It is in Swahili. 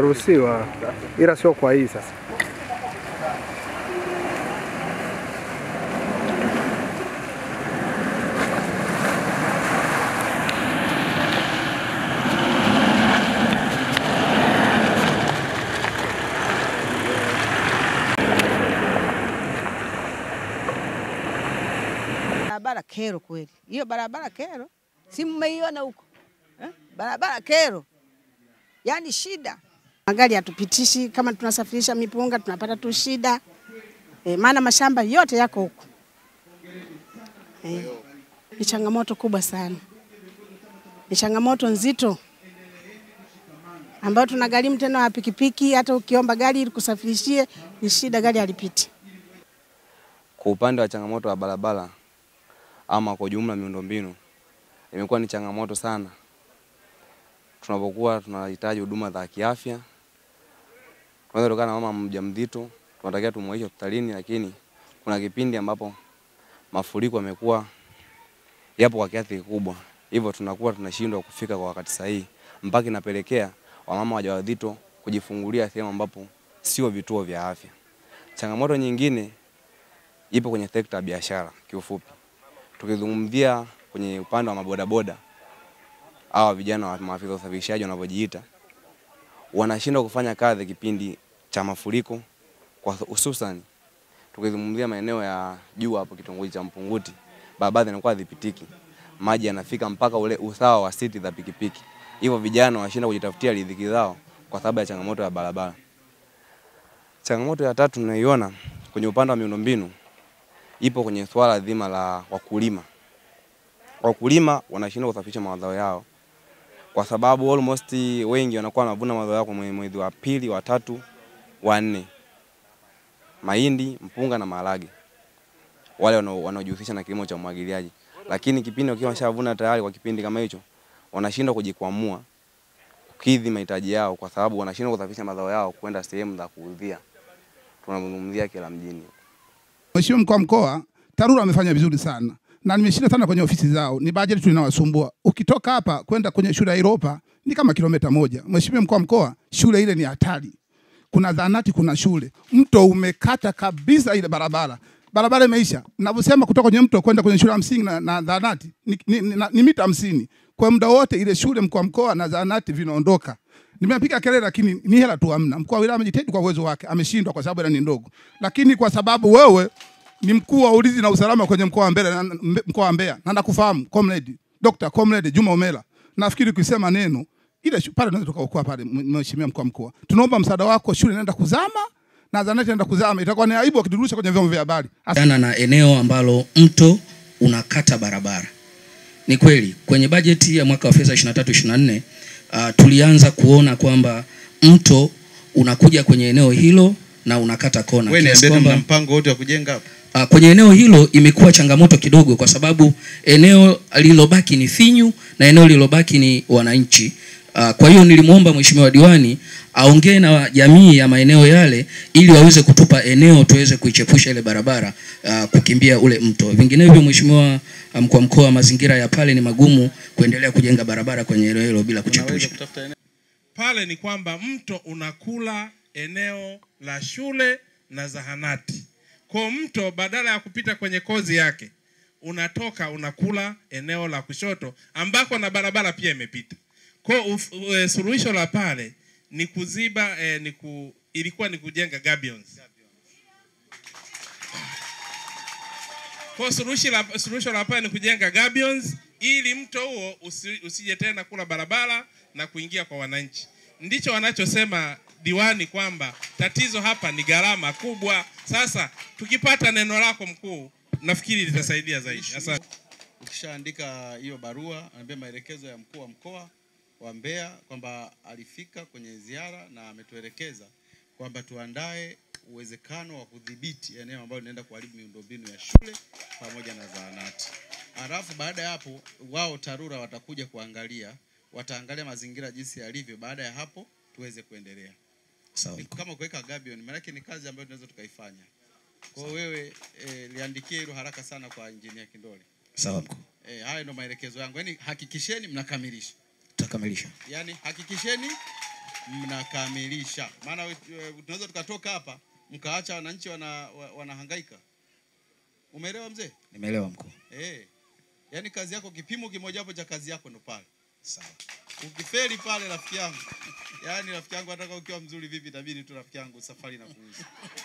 Ruhusiwa ila sio kwa hii sasa. Barabara kero kweli. Hiyo barabara kero. Si mmeiona huko? Barabara kero. Yaani shida. Magari hatupitishi, kama tunasafirisha mipunga tunapata tu shida. Maana mashamba yote yako huko. Ni changamoto kubwa sana. Ni changamoto nzito. Ambayo tunagharimu tena wa pikipiki, hata ukiomba gari ili kusafirishie ni shida, gari halipiti. Kwa upande wa changamoto wa barabara ama kwa jumla miundombinu imekuwa ni changamoto sana. Tunapokuwa tunahitaji huduma za kiafya, kwanza kutokana na mama mjamzito tunatakiwa tumwaishe hospitalini, lakini kuna kipindi ambapo mafuriko yamekuwa yapo kwa kiasi kikubwa, hivyo tunakuwa tunashindwa kufika kwa wakati sahihi, mpaka inapelekea wamama wajawazito kujifungulia sehemu ambapo sio vituo vya afya. Changamoto nyingine ipo kwenye sekta ya biashara kiufupi. Tukizungumzia kwenye upande wa mabodaboda, hawa vijana wa maafisa usafirishaji wanavyojiita, wanashindwa kufanya kazi kipindi cha mafuriko, kwa hususan tukizungumzia maeneo ya juu hapo kitongoji cha Mpunguti, barabara zinakuwa hazipitiki. Maji yanafika mpaka ule usawa wa siti za pikipiki. Hivyo vijana wanashindwa kujitafutia riziki zao kwa sababu ya changamoto ya barabara. Changamoto ya tatu tunaiona kwenye upande wa miundombinu ipo kwenye swala zima la wakulima. Wakulima wanashindwa kusafirisha mazao yao kwa sababu almost wengi wanakuwa wanavuna mazao yao kwa mwezi wa pili, wa tatu, wa nne. Mahindi, mpunga na maharage. Wale wanaojihusisha na kilimo cha umwagiliaji. Lakini kipindi wakiwa washavuna tayari kwa kipindi kama hicho, wanashindwa kujikwamua kukidhi mahitaji yao kwa sababu wanashindwa kusafirisha mazao yao kwenda sehemu za kuuzia. Tunazungumzia kila mjini. Mheshimiwa mkuu wa mkoa, TARURA amefanya vizuri sana. Na nimeshinda sana kwenye ofisi zao. Ni bajeti tu inawasumbua. Ukitoka hapa kwenda kwenye shule ya Europa ni kama kilomita 1. Mheshimiwa mkuu wa mkoa, shule ile ni hatari. Kuna zahanati, kuna shule. Mto umekata kabisa ile barabara. Barabara imeisha. Ninavyosema kutoka kwenye mto kwenda kwenye shule ya msingi na zahanati ni mita 50. Kwa muda wote ile shule mkuu wa mkoa na zahanati vinaondoka. Nimepiga kelele lakini ni hela tu hamna. Mkuu wa wilaya amejitahidi kwa uwezo wake, ameshindwa kwa sababu hela ni ndogo. Lakini kwa sababu wewe ni mkuu wa ulinzi na usalama kwenye mkoa wa Mbeya na nakufahamu comrade Dr. Comrade Juma Omela. Nafikiri kusema neno ile pale tunaweza tukaokoa pale. Mheshimiwa mkuu wa mkoa, tunaomba msaada wako, shule inaenda kuzama na zahanati inaenda kuzama, itakuwa ni aibu ukidurusha kwenye vyombo vya habari. Na eneo ambalo mto unakata barabara. Ni kweli kwenye bajeti ya mwaka wa fedha 23-24 tulianza kuona kwamba mto unakuja kwenye eneo hilo na unakata kona. Wewe ni mna mpango wote wa kujenga hapo? Kwenye eneo hilo imekuwa changamoto kidogo kwa sababu eneo lililobaki ni finyu na eneo lililobaki ni wananchi. Kwa hiyo nilimuomba mheshimiwa diwani aongee na jamii ya maeneo yale ili waweze kutupa eneo tuweze kuichepusha ile barabara kukimbia ule mto. Vinginevyo mheshimiwa mkuu wa mkoa, mazingira ya pale ni magumu kuendelea kujenga barabara kwenye eneo hilo bila kuchepusha. Pale ni kwamba mto unakula eneo la shule na zahanati. Kwa mto badala ya kupita kwenye kozi yake, unatoka unakula eneo la kushoto ambako na barabara pia imepita. Kwa suluhisho la pale ni kuziba ilikuwa ni kujenga gabions. Kwa suluhisho la pale ni kujenga gabions ili mto huo usije tena kula barabara na kuingia kwa wananchi. Ndicho wanachosema diwani kwamba tatizo hapa ni gharama kubwa. Sasa tukipata neno lako mkuu, nafikiri litasaidia zaidi. Asante. Ukishaandika hiyo barua, anambia maelekezo ya mkuu wa mkoa wa Mbeya kwamba alifika kwenye ziara na ametuelekeza kwamba tuandae uwezekano wa kudhibiti eneo ambalo linaenda kuharibu miundombinu ya shule pamoja na zahanati. Alafu baada ya hapo wao TARURA watakuja kuangalia, wataangalia mazingira jinsi yalivyo. Baada ya hapo tuweze kuendelea. Sawa. Kama kuweka gabion, maana yake ni kazi ambayo tunaweza tukaifanya. Kwa wewe liandikie hilo haraka sana kwa engineer Kindole. Sawa mkuu. Hayo ndo maelekezo yangu. Yaani hakikisheni mnakamilisha. Tutakamilisha. Yaani hakikisheni mnakamilisha. Maana tunaweza tukatoka hapa mkaacha wananchi wanahangaika. Umeelewa mzee? Nimeelewa mkuu. Yaani kazi yako, kipimo kimoja hapo cha kazi yako ndo pale. Sawa. Ukifeli pale rafiki yangu, yaani rafiki yangu, hata ukiwa mzuri vipi, itabidi tu rafiki yangu safari na kuuza.